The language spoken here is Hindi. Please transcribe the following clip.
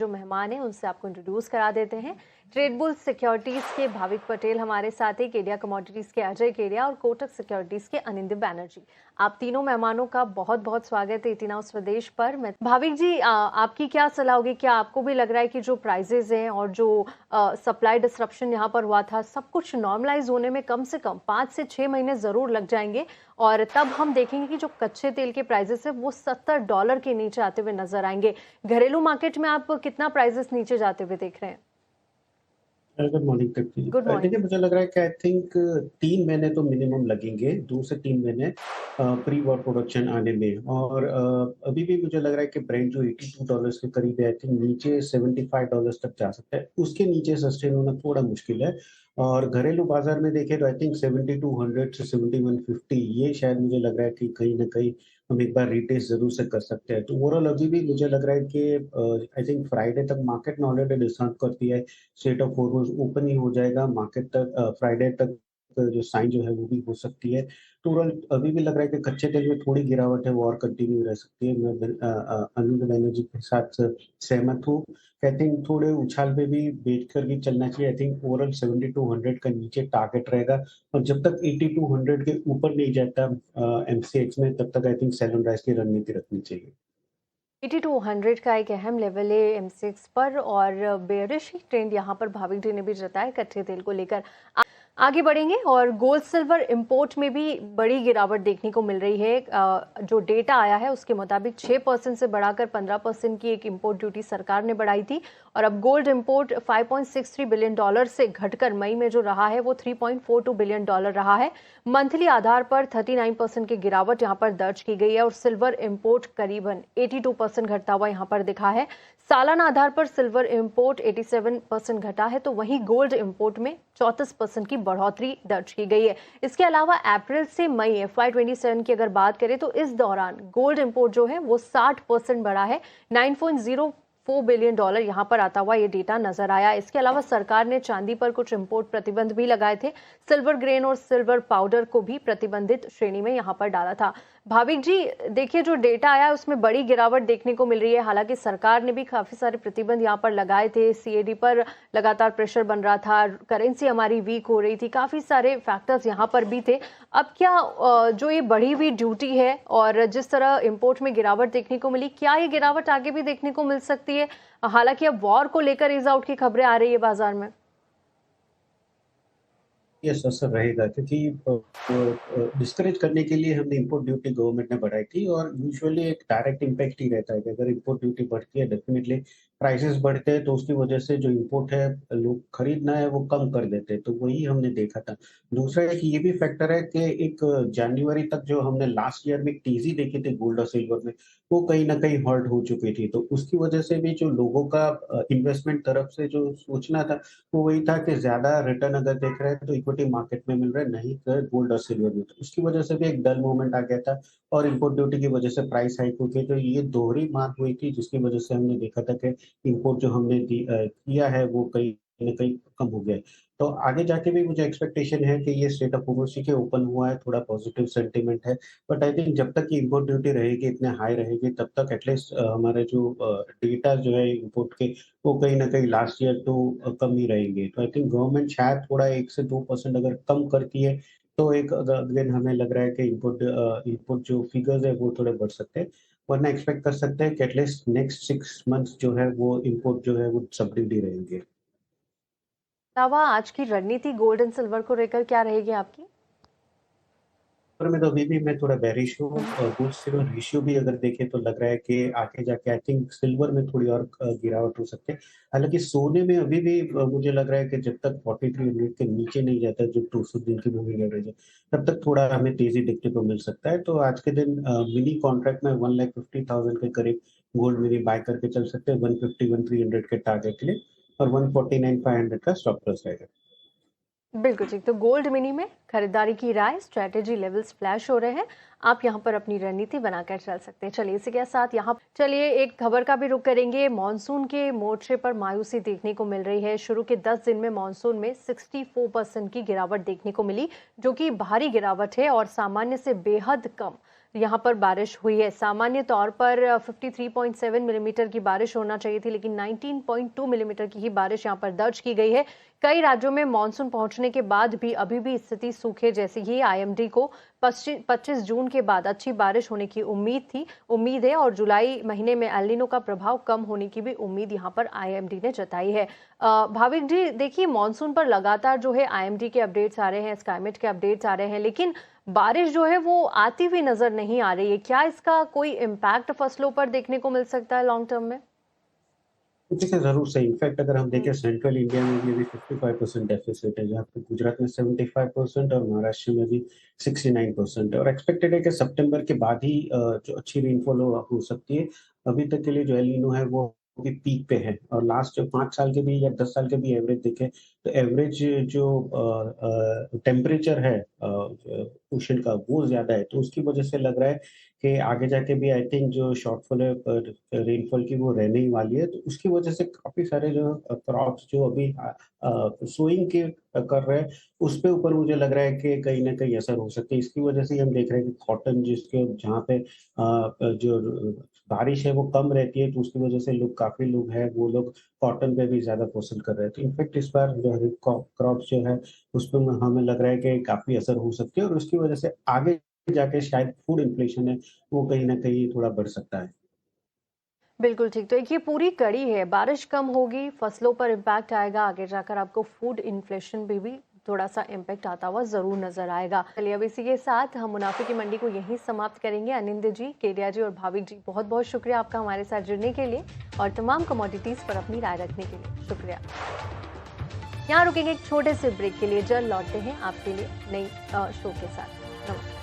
जो मेहमान हैं उनसे आपको इंट्रोड्यूस करा देते हैं। ट्रेडबुल सिक्योरिटीज के भाविक पटेल हमारे साथ हैं, केडिया कमोडिटीज के अजय केडिया और कोटक सिक्योरिटीज के अनिंद्य बैनर्जी। आप तीनों मेहमानों का बहुत बहुत स्वागत है इतना स्वदेश पर। मैं भाविक जी, आपकी क्या सलाह होगी? क्या आपको भी लग रहा है कि जो प्राइजेज हैं और जो सप्लाई डिसरप्शन यहाँ पर हुआ था, सब कुछ नॉर्मलाइज होने में कम से कम 5 से 6 महीने जरूर लग जाएंगे और तब हम देखेंगे कि जो कच्चे तेल के प्राइजेस है वो $70 के नीचे आते हुए नजर आएंगे। घरेलू मार्केट में आप कितना प्राइजेस नीचे जाते हुए देख रहे हैं? गुड मॉर्निंग तक की। Good morning. देखिए, मुझे लग रहा है कि आई थिंक 3 महीने तो मिनिमम लगेंगे, 2 से 3 महीने प्री वॉर प्रोडक्शन आने में। और अभी भी मुझे लग रहा है कि ब्रेंट जो $82 के करीब है, आई थिंक नीचे $75 तक जा सकता है। उसके नीचे सस्टेन होना थोड़ा मुश्किल है। और घरेलू बाजार में देखें तो आई थिंक 7200 से 7150, ये शायद मुझे लग रहा है कि कहीं ना कहीं हम एक बार रिटेस्ट जरूर से कर सकते हैं। तो ओवरऑल अभी भी मुझे लग रहा है कि आई थिंक फ्राइडे तक मार्केट ने ऑलरेडी डिस्काउंट कर दिया है। स्ट्रेट ऑफ फॉरवर्ड ओपन ही हो जाएगा मार्केट तक, फ्राइडे तक जो साइन जो है वो भी हो सकती है। तो ओवरऑल अभी भी लग रहा है कि कच्चे तेल में थोड़ी गिरावट है वो और कंटिन्यू रह सकती है। मैं अनिल बैनर्जी के साथ सहमत हूँ। आई थिंक थोड़े उछाल पे भी बेच कर भी चलना चाहिए। आई थिंक ओवरऑल 7200 का नीचे टारगेट रहेगा और जब तक 8200 के ऊपर नहीं जाता एमसीएक्स में, तब तक I think sell and rise की रणनीति रखनी चाहिए। 8200 का एक अहम लेवल है एमसीएक्स पर और बेयरिश ट्रेंड यहाँ पर भाविक जी ने भी जताया कच्चे तेल को लेकर। आगे बढ़ेंगे और गोल्ड सिल्वर इंपोर्ट में भी बड़ी गिरावट देखने को मिल रही है। जो डेटा आया है उसके मुताबिक 6% से बढ़ाकर 15% की एक इंपोर्ट ड्यूटी सरकार ने बढ़ाई थी और अब गोल्ड इंपोर्ट $5.63 बिलियन से घटकर मई में जो रहा है वो $3.42 बिलियन रहा है। मंथली आधार पर 39% की गिरावट यहाँ पर दर्ज की गई है और सिल्वर इंपोर्ट करीबन 82% घटता हुआ यहाँ पर दिखा है। सालाना आधार पर सिल्वर इंपोर्ट 87% घटा है तो वहीं गोल्ड इंपोर्ट में 34% की बढ़ोतरी दर्ज की गई है। इसके अलावा अप्रैल से मई FY27 की अगर बात करें तो इस दौरान गोल्ड इंपोर्ट जो है वो 60% बढ़ा है। $9.04 बिलियन यहाँ पर आता हुआ ये डेटा नजर आया। इसके अलावा सरकार ने चांदी पर कुछ इंपोर्ट प्रतिबंध भी लगाए थे। सिल्वर ग्रेन और सिल्वर पाउडर को भी प्रतिबंधित श्रेणी में यहाँ पर डाला था। भाविक जी, देखिए जो डेटा आया उसमें बड़ी गिरावट देखने को मिल रही है। हालांकि सरकार ने भी काफी सारे प्रतिबंध यहाँ पर लगाए थे, सीएडी पर लगातार प्रेशर बन रहा था, करेंसी हमारी वीक हो रही थी, काफी सारे फैक्टर्स यहाँ पर भी थे। अब क्या जो ये बढ़ी हुई ड्यूटी है और जिस तरह इंपोर्ट में गिरावट देखने को मिली, क्या ये गिरावट आगे भी देखने को मिल सकती है? हालांकि अब वॉर को लेकर इज आउट की खबरें आ रही है बाजार में। यस, असर रहेगा क्योंकि डिस्करेज करने के लिए हमने इंपोर्ट ड्यूटी गवर्नमेंट ने बढ़ाई थी और यूजुअली एक डायरेक्ट इम्पैक्ट ही रहता है कि अगर इंपोर्ट ड्यूटी बढ़ती है डेफिनेटली प्राइसेस बढ़ते हैं, तो उसकी वजह से जो इंपोर्ट है लोग खरीदना है वो कम कर देते हैं। तो वही हमने देखा था। दूसरा एक ये भी फैक्टर है कि एक जनवरी तक जो हमने लास्ट ईयर में एक तेजी देखी थी गोल्ड और सिल्वर में, वो कहीं ना कहीं हर्ट हो चुकी थी। तो उसकी वजह से भी जो लोगों का इन्वेस्टमेंट तरफ से जो सोचना था वो वही था कि ज्यादा रिटर्न अगर देख रहे हैं तो इक्विटी मार्केट में मिल रहा है, नहीं तो गोल्ड और सिल्वर में। तो उसकी वजह से भी एक डल मोमेंट आ गया था और इंपोर्ट ड्यूटी की वजह से प्राइस हाइक हो गई। तो ये दोहरी मार हुई थी जिसकी वजह से हमने देखा था कि इंपोर्ट जो हमने किया है वो कहीं न कहीं कम हो गया है। तो आगे जाके भी मुझे एक्सपेक्टेशन है कि ये स्ट्रेट ऑफ होर्मुज़ के ओपन हुआ है, थोड़ा पॉजिटिव सेंटीमेंट है। बट आई थिंक जब तक ये इंपोर्ट ड्यूटी रहेगी, इतने हाई रहेगी, तब तक एटलीस्ट हमारे जो डेटा जो है इंपोर्ट के, वो कहीं न कहीं लास्ट ईयर तो कम ही रहेंगे। तो आई थिंक गवर्नमेंट शायद थोड़ा 1 से 2% अगर कम करती है, तो एक अगेन हमें लग रहा है कि इनपुट जो फिगर्स है वो थोड़े बढ़ सकते हैं। वरना एक्सपेक्ट कर सकते हैं कि एटलीस्ट नेक्स्ट 6 मंथ्स जो है वो इनपुट जो है वो सबड्यूड ही रहेंगे। अलावा आज की रणनीति गोल्ड एंड सिल्वर को लेकर क्या रहेगी आपकी? पर मैं तो अभी भी मैं थोड़ा बेरिश हूँ। गोल्ड सिल्वर रेशियो भी अगर देखें तो लग रहा है कि आगे जाके आई थिंक सिल्वर में थोड़ी और गिरावट हो सकती है। हालाँकि सोने में अभी भी मुझे लग रहा है कि जब तक 4300 के नीचे नहीं जाता जो 200 दिन की मूविंग एवरेज है, तब तक थोड़ा हमें तेज़ी देखने को मिल सकता है। तो आज के दिन मिनी कॉन्ट्रैक्ट में 1,50,000 के करीब गोल्ड मिनी बाय करके चल सकते हैं, 150-1,300 के टारगेट के लिए और 149,500 का स्टॉप लॉस रहेगा। बिल्कुल ठीक। तो गोल्ड मिनी में खरीदारी की राय, स्ट्रेटेजी लेवल्स फ्लैश हो रहे हैं, आप यहां पर अपनी रणनीति बनाकर चल सकते हैं। चलिए इसी के साथ यहाँ चलिए एक खबर का भी रुख करेंगे। मॉनसून के मोर्चे पर मायूसी देखने को मिल रही है। शुरू के 10 दिन में मॉनसून में 64% की गिरावट देखने को मिली, जो कि भारी गिरावट है और सामान्य से बेहद कम। यहाँ पर बारिश हुई है। सामान्य तौर पर 53.7 मिलीमीटर की बारिश होना चाहिए थी, लेकिन 19.2 मिलीमीटर की ही बारिश यहाँ पर दर्ज की गई है। कई राज्यों में मानसून पहुंचने के बाद भी अभी भी स्थिति सूखे जैसी ही। आईएमडी को 25 जून के बाद अच्छी बारिश होने की उम्मीद है और जुलाई महीने में एल नीनो का प्रभाव कम होने की भी उम्मीद यहाँ पर आईएमडी ने जताई है। भाविक जी, देखिए मानसून पर लगातार जो है आईएमडी के अपडेट्स आ रहे हैं, स्काईमेट के अपडेट्स आ रहे हैं, लेकिन बारिश जो है वो आती हुई नजर नहीं आ रही है। क्या इसका कोई इम्पैक्ट फसलों पर देखने को मिल सकता है लॉन्ग टर्म में? देखिए ज़रूर सही। इनफैक्ट अगर हम देखें सेंट्रल इंडिया में भी अभी 55% डेफिसिट है, जहाँ पे गुजरात में 75% और महाराष्ट्र में भी 69% है और एक्सपेक्टेड है कि सितंबर के बाद ही जो अच्छी रेनफॉल हो सकती है। अभी तक के लिए जो एल नीनो है वो भी पीक पे है और लास्ट 5 साल के भी या 10 साल के भी एवरेज देखें तो एवरेज जो टेम्परेचर है ओशन का वो ज़्यादा है, तो उसकी वजह से लग रहा है कि आगे जाके भी आई थिंक जो शॉर्टफॉल है रेनफॉल की वो रहने ही वाली है। तो उसकी वजह से काफ़ी सारे जो क्रॉप्स जो अभी सोइंग के कर रहे हैं, उसपे ऊपर मुझे लग रहा है कि कहीं न कहीं असर हो सकता है। इसकी वजह से ही हम देख रहे हैं कि कॉटन जिसके जहाँ पे जो बारिश है वो कम रहती है, तो उसकी वजह से काफ़ी लोग हैं, वो लोग कॉटन पे भी ज़्यादा पसंद कर रहे हैं। तो इनफैक्ट इस बार जो है क्रॉप्स जो है, उसपे हमें लग रहा है कि काफ़ी असर हो सकती है और उसकी वजह से आगे जाके शायद फूड इन्फ्लेशन है, वो कहीं न कहीं थोड़ा बढ़ सकता है। बिल्कुल ठीक। तो एक ये पूरी कड़ी है, बारिश कम होगी, फसलों पर इम्पैक्ट आएगा, आगे जाकर आपको फूड इन्फ्लेशन पे भी थोड़ा सा इम्पैक्ट आता हुआ जरूर नजर आएगा। चलिए अब इसी के साथ हम मुनाफे की मंडी को यहीं समाप्त करेंगे। अनिंद जी, केडिया जी और भाविक जी, बहुत बहुत शुक्रिया आपका हमारे साथ जुड़ने के लिए और तमाम कमोडिटीज पर अपनी राय रखने के लिए शुक्रिया। यहाँ रुकेंगे एक छोटे से ब्रेक के लिए, जल्द लौटते हैं आपके लिए नई शो के साथ। नमस्कार।